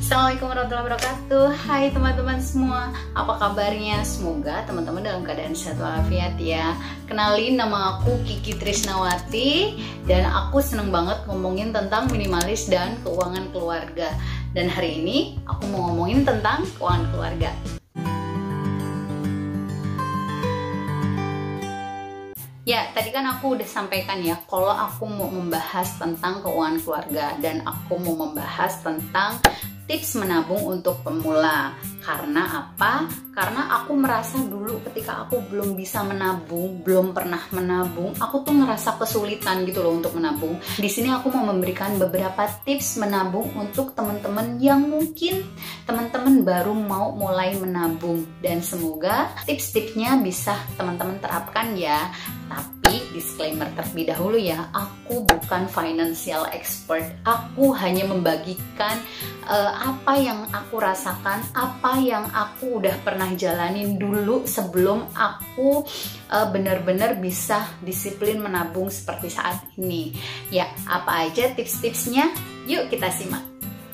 Assalamualaikum warahmatullahi wabarakatuh. Hai teman-teman semua, apa kabarnya? Semoga teman-teman dalam keadaan sehat walafiat ya. Kenalin, nama aku Kiki Trisnawati dan aku seneng banget ngomongin tentang minimalis dan keuangan keluarga. Dan hari ini aku mau ngomongin tentang keuangan keluarga. Ya, tadi kan aku udah sampaikan ya, kalau aku mau membahas tentang keuangan keluarga dan aku mau membahas tentang tips menabung untuk pemula. Karena apa? Karena aku merasa dulu ketika aku belum bisa menabung, belum pernah menabung, aku tuh ngerasa kesulitan gitu loh untuk menabung. Di sini aku mau memberikan beberapa tips menabung untuk teman-teman yang mungkin teman-teman baru mau mulai menabung, dan semoga tips-tipsnya bisa teman-teman terapkan ya. Tapi disclaimer terlebih dahulu ya, aku bukan financial expert. Aku hanya membagikan apa yang aku rasakan, apa yang aku udah pernah jalanin dulu sebelum aku benar-benar bisa disiplin menabung seperti saat ini. Ya, apa aja tips-tipsnya? Yuk kita simak.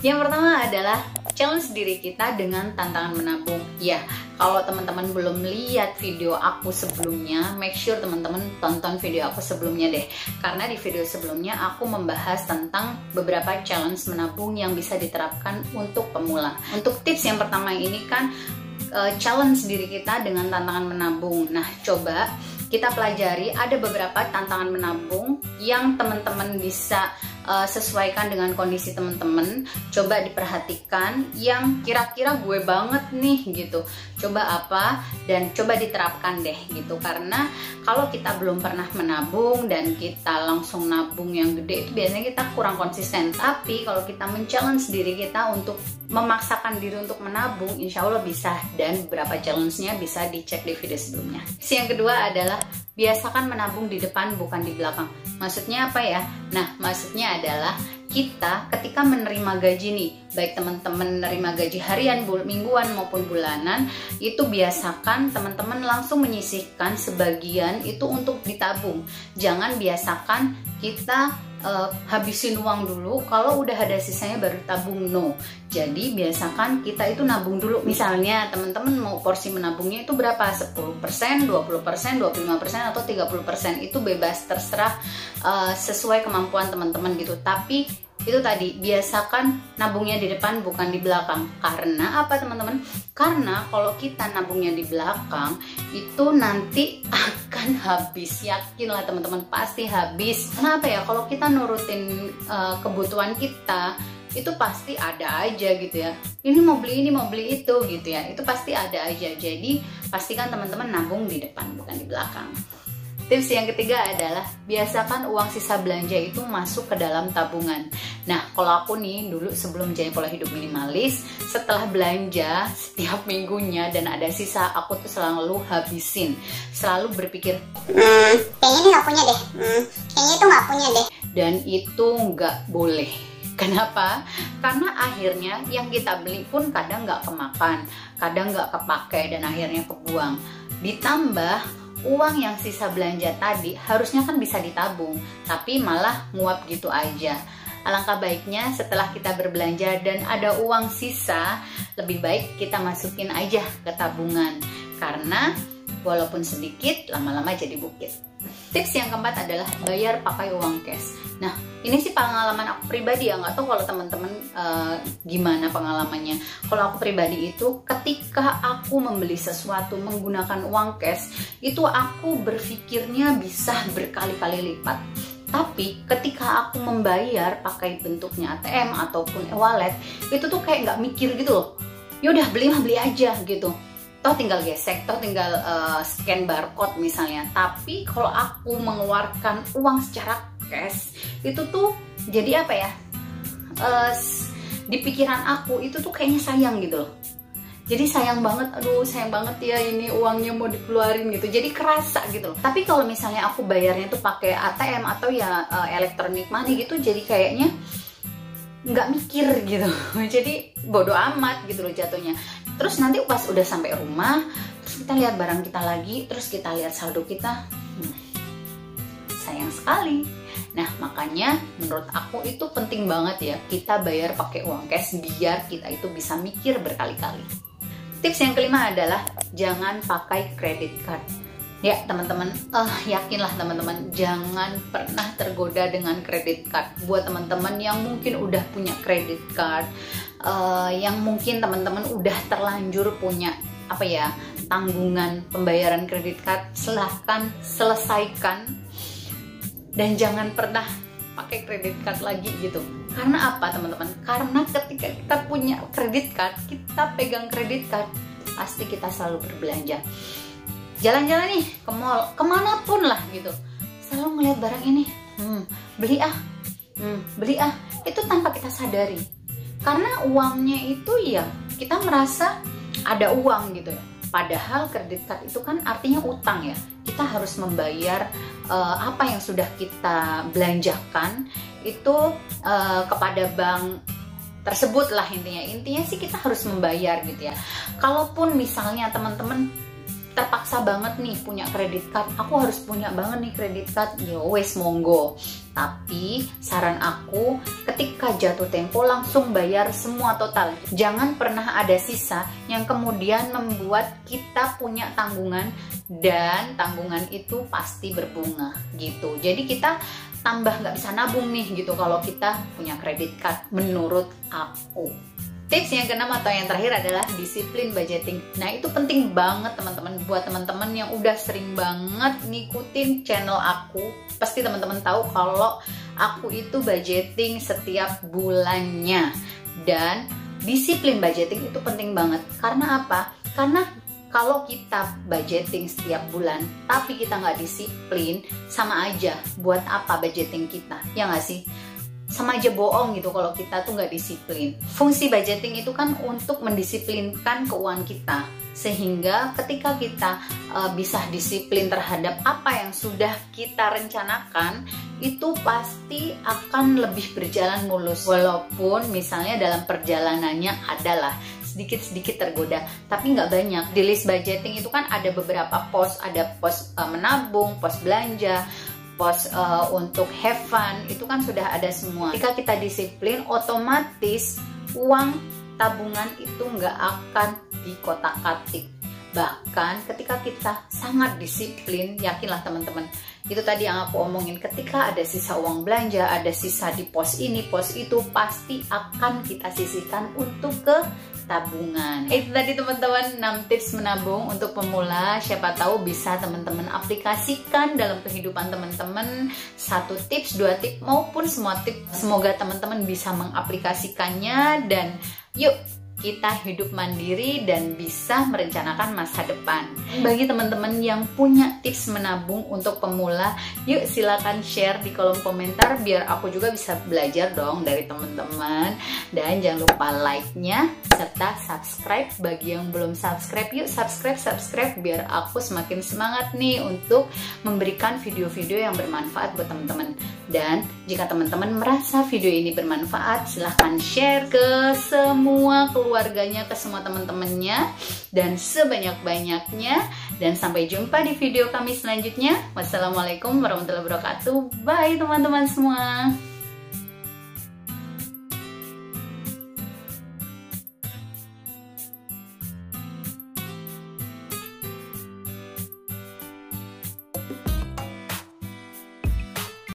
Yang pertama adalah challenge diri kita dengan tantangan menabung. Ya, kalau teman-teman belum lihat video aku sebelumnya, make sure teman-teman tonton video aku sebelumnya deh. Karena di video sebelumnya aku membahas tentang beberapa challenge menabung yang bisa diterapkan untuk pemula. Untuk tips yang pertama ini kan challenge diri kita dengan tantangan menabung. Nah, coba kita pelajari, ada beberapa tantangan menabung yang teman-teman bisa sesuaikan dengan kondisi teman-teman. Coba diperhatikan yang kira-kira gue banget nih gitu. Coba apa dan coba diterapkan deh gitu. Karena kalau kita belum pernah menabung dan kita langsung nabung yang gede, itu biasanya kita kurang konsisten. Tapi kalau kita men-challenge diri kita untuk memaksakan diri untuk menabung, insya Allah bisa. Dan beberapa challenge-nya bisa dicek di video sebelumnya. Yang kedua adalah biasakan menabung di depan bukan di belakang. Maksudnya apa ya? Nah, maksudnya adalah kita ketika menerima gaji nih, baik teman-teman menerima gaji harian, mingguan maupun bulanan, itu biasakan teman-teman langsung menyisihkan sebagian itu untuk ditabung. Jangan biasakan kita habisin uang dulu, kalau udah ada sisanya baru tabung, no. Jadi biasakan kita itu nabung dulu. Misalnya teman-teman mau porsi menabungnya itu berapa? 10%, 20%, 25% atau 30%, itu bebas, terserah sesuai kemampuan teman-teman gitu. Tapi itu tadi, biasakan nabungnya di depan bukan di belakang. Karena apa teman-teman? Karena kalau kita nabungnya di belakang itu nanti akan habis. Yakinlah teman-teman, pasti habis. Kenapa ya? Kalau kita nurutin kebutuhan kita, itu pasti ada aja gitu ya. Ini mau beli itu gitu ya. Itu pasti ada aja. Jadi pastikan teman-teman nabung di depan bukan di belakang. Tips yang ketiga adalah biasakan uang sisa belanja itu masuk ke dalam tabungan. Nah, kalau aku nih dulu sebelum jadi pola hidup minimalis, setelah belanja setiap minggunya dan ada sisa, aku tuh selalu habisin. Selalu berpikir, kayaknya ini nggak punya deh, kayaknya itu nggak punya deh. Dan itu nggak boleh. Kenapa? Karena akhirnya yang kita beli pun kadang nggak kemakan, kadang nggak kepakai, dan akhirnya kebuang. Ditambah uang yang sisa belanja tadi harusnya kan bisa ditabung, tapi malah nguap gitu aja. Alangkah baiknya setelah kita berbelanja dan ada uang sisa, lebih baik kita masukin aja ke tabungan. Karena walaupun sedikit, lama-lama jadi bukit. Tips yang keempat adalah bayar pakai uang cash. Nah, ini sih pengalaman aku pribadi ya, nggak tahu kalau teman-teman gimana pengalamannya. Kalau aku pribadi itu, ketika aku membeli sesuatu menggunakan uang cash, itu aku berpikirnya bisa berkali-kali lipat. Tapi ketika aku membayar pakai bentuknya ATM ataupun e-wallet, itu tuh kayak nggak mikir gitu loh. Yaudah beli mah beli aja gitu. Toh tinggal gesek, toh tinggal scan barcode misalnya. Tapi kalau aku mengeluarkan uang secara cash, itu tuh jadi apa ya, di pikiran aku itu tuh kayaknya sayang gitu loh. Jadi sayang banget, aduh sayang banget ya ini uangnya mau dikeluarin gitu. Jadi kerasa gitu loh. Tapi kalau misalnya aku bayarnya tuh pakai ATM atau ya electronic money gitu, jadi kayaknya nggak mikir gitu. Jadi bodo amat gitu loh jatuhnya. Terus nanti pas udah sampai rumah, terus kita lihat barang kita lagi, terus kita lihat saldo kita, sayang sekali. Nah, makanya menurut aku itu penting banget ya kita bayar pakai uang cash biar kita itu bisa mikir berkali-kali. Tips yang kelima adalah jangan pakai credit card. Ya teman-teman, yakinlah teman-teman, jangan pernah tergoda dengan credit card. Buat teman-teman yang mungkin udah punya credit card, yang mungkin teman-teman udah terlanjur punya tanggungan pembayaran kredit card, silahkan selesaikan dan jangan pernah pakai kredit card lagi gitu. Karena apa teman-teman? Karena ketika kita punya kredit card, kita pegang kredit card, pasti kita selalu berbelanja. Jalan-jalan nih ke mall, kemanapun lah gitu, selalu ngeliat barang ini, beli ah, itu tanpa kita sadari. Karena uangnya itu ya kita merasa ada uang gitu ya. Padahal kredit card itu kan artinya utang ya. Kita harus membayar apa yang sudah kita belanjakan itu kepada bank tersebut lah intinya. Intinya sih kita harus membayar gitu ya. Kalaupun misalnya teman-teman terpaksa banget nih punya kredit card, aku harus punya banget nih kredit card, ya wes monggo. Tapi saran aku, ketika jatuh tempo langsung bayar semua total. Jangan pernah ada sisa yang kemudian membuat kita punya tanggungan dan tanggungan itu pasti berbunga gitu. Jadi kita tambah nggak bisa nabung nih gitu kalau kita punya kredit card menurut aku. Tips yang keenam atau yang terakhir adalah disiplin budgeting. Nah itu penting banget teman-teman. Buat teman-teman yang udah sering banget ngikutin channel aku, pasti teman-teman tahu kalau aku itu budgeting setiap bulannya. Dan disiplin budgeting itu penting banget. Karena apa? Karena kalau kita budgeting setiap bulan tapi kita nggak disiplin, sama aja buat apa budgeting kita, ya nggak sih? Sama aja bohong gitu kalau kita tuh nggak disiplin. Fungsi budgeting itu kan untuk mendisiplinkan keuangan kita, sehingga ketika kita bisa disiplin terhadap apa yang sudah kita rencanakan, itu pasti akan lebih berjalan mulus. Walaupun misalnya dalam perjalanannya adalah sedikit-sedikit tergoda, tapi nggak banyak. Di list budgeting itu kan ada beberapa pos, ada pos menabung, pos belanja, pos untuk have fun, itu kan sudah ada semua. Jika kita disiplin, otomatis uang tabungan itu nggak akan dikotak-katik. Bahkan ketika kita sangat disiplin, yakinlah teman-teman, itu tadi yang aku omongin, ketika ada sisa uang belanja, ada sisa di pos ini, pos itu, pasti akan kita sisihkan untuk ke tabungan. Itu tadi teman-teman 6 tips menabung untuk pemula. Siapa tahu bisa teman-teman aplikasikan dalam kehidupan teman-teman. 1 tips, 2 tips maupun semua tips. Semoga teman-teman bisa mengaplikasikannya dan yuk kita hidup mandiri dan bisa merencanakan masa depan. Bagi teman-teman yang punya tips menabung untuk pemula, yuk silakan share di kolom komentar biar aku juga bisa belajar dong dari teman-teman. Dan jangan lupa like-nya serta subscribe. Bagi yang belum subscribe, yuk subscribe biar aku semakin semangat nih untuk memberikan video-video yang bermanfaat buat teman-teman. Dan jika teman-teman merasa video ini bermanfaat, silahkan share ke semua keluarganya, ke semua teman-temannya, dan sebanyak-banyaknya. Dan sampai jumpa di video kami selanjutnya. Wassalamualaikum warahmatullahi wabarakatuh. Bye teman-teman semua.